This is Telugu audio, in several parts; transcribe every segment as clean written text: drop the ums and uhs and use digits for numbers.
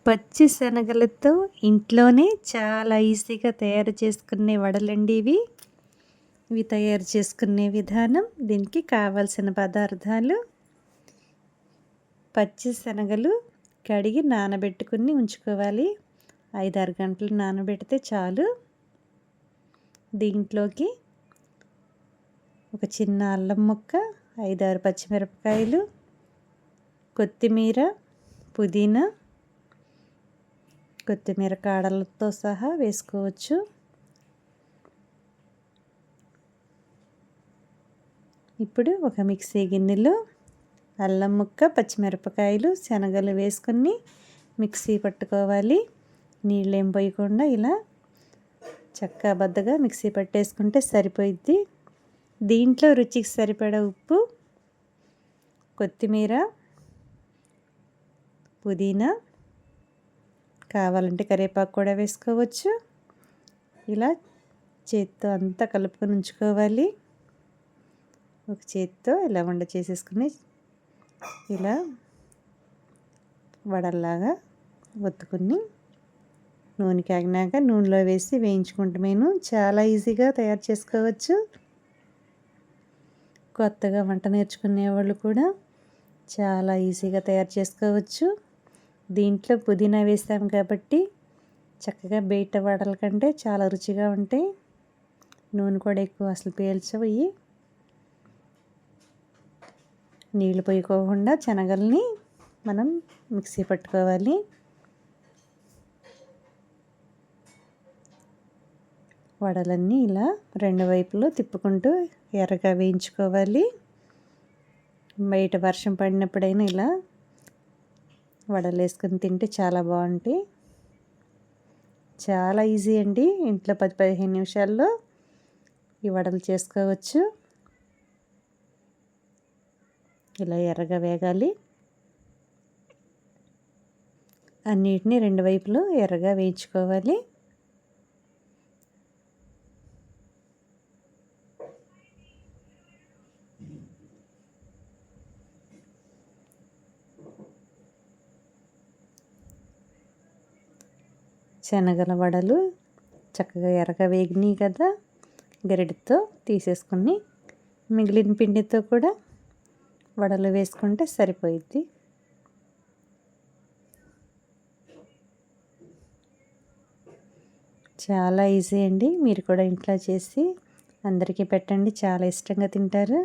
పచ్చి శనగలతో ఇంట్లోనే చాలా ఈజీగా తయారు చేసుకునే వడలండి ఇవి. ఇవి తయారు చేసుకునే విధానం, దీనికి కావాల్సిన పదార్థాలు: పచ్చి శనగలు కడిగి నానబెట్టుకుని ఉంచుకోవాలి. 5-6 గంటలు నానబెడితే చాలు. దీంట్లోకి ఒక చిన్న అల్లం ముక్క, 5-6 పచ్చిమిరపకాయలు, కొత్తిమీర, పుదీనా, కొత్తిమీర కాడలతో సహా వేసుకోవచ్చు. ఇప్పుడు ఒక మిక్సీ గిన్నెలో అల్లం ముక్క, పచ్చిమిరపకాయలు, శనగలు వేసుకొని మిక్సీ పట్టుకోవాలి. నీళ్ళేం పోయకుండా ఇలా చక్కాబద్దగా మిక్సీ పట్టేసుకుంటే సరిపోయిద్ది. దీంట్లో రుచికి సరిపడా ఉప్పు, కొత్తిమీర, పుదీనా, కావాలంటే కరివేపాకు కూడా వేసుకోవచ్చు. ఇలా చేత్తో అంతా కలుపుకొని ఉంచుకోవాలి. ఒక చేత్తో ఇలా వండ చేసేసుకుని ఇలా వడల్లాగా ఒత్తుకుని నూనె కాగినాక నూనెలో వేసి వేయించుకుంటామేను. చాలా ఈజీగా తయారు చేసుకోవచ్చు. కొత్తగా వంట నేర్చుకునే వాళ్ళు కూడా చాలా ఈజీగా తయారు చేసుకోవచ్చు. దీంట్లో పుదీనా వేసాం కాబట్టి చక్కగా బయట వడల కంటే చాలా రుచిగా ఉంటాయి. నూనె కూడా ఎక్కువ అసలు పీల్చవు. నీళ్ళు పోయకోకుండా శనగల్ని మనం మిక్సీ పట్టుకోవాలి. వడలన్నీ ఇలా రెండు వైపులు తిప్పుకుంటూ ఎర్రగా వేయించుకోవాలి. బయట వర్షం పడినప్పుడైనా ఇలా వడలు వేసుకొని తింటే చాలా బాగుంటాయి. చాలా ఈజీ అండి. ఇంట్లో 10-15 నిమిషాల్లో ఈ వడలు చేసుకోవచ్చు. ఇలా ఎర్రగా వేగాలి. అన్నిటినీ రెండు వైపులు ఎర్రగా వేయించుకోవాలి. శనగల వడలు చక్కగా ఎర్రగా వేగినాయి కదా, గరిటెతో తీసేసుకుని మిగిలిన పిండితో కూడా వడలు వేసుకుంటే సరిపోయిద్ది. చాలా ఈజీ అండి. మీరు కూడా ఇంట్లో చేసి అందరికీ పెట్టండి, చాలా ఇష్టంగా తింటారు.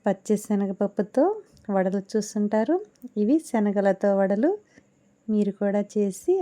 పచ్చి శనగపప్పుతో వడలు చూస్తుంటారు. ఇవి శనగలతో వడలు. మీరు కూడా చేసి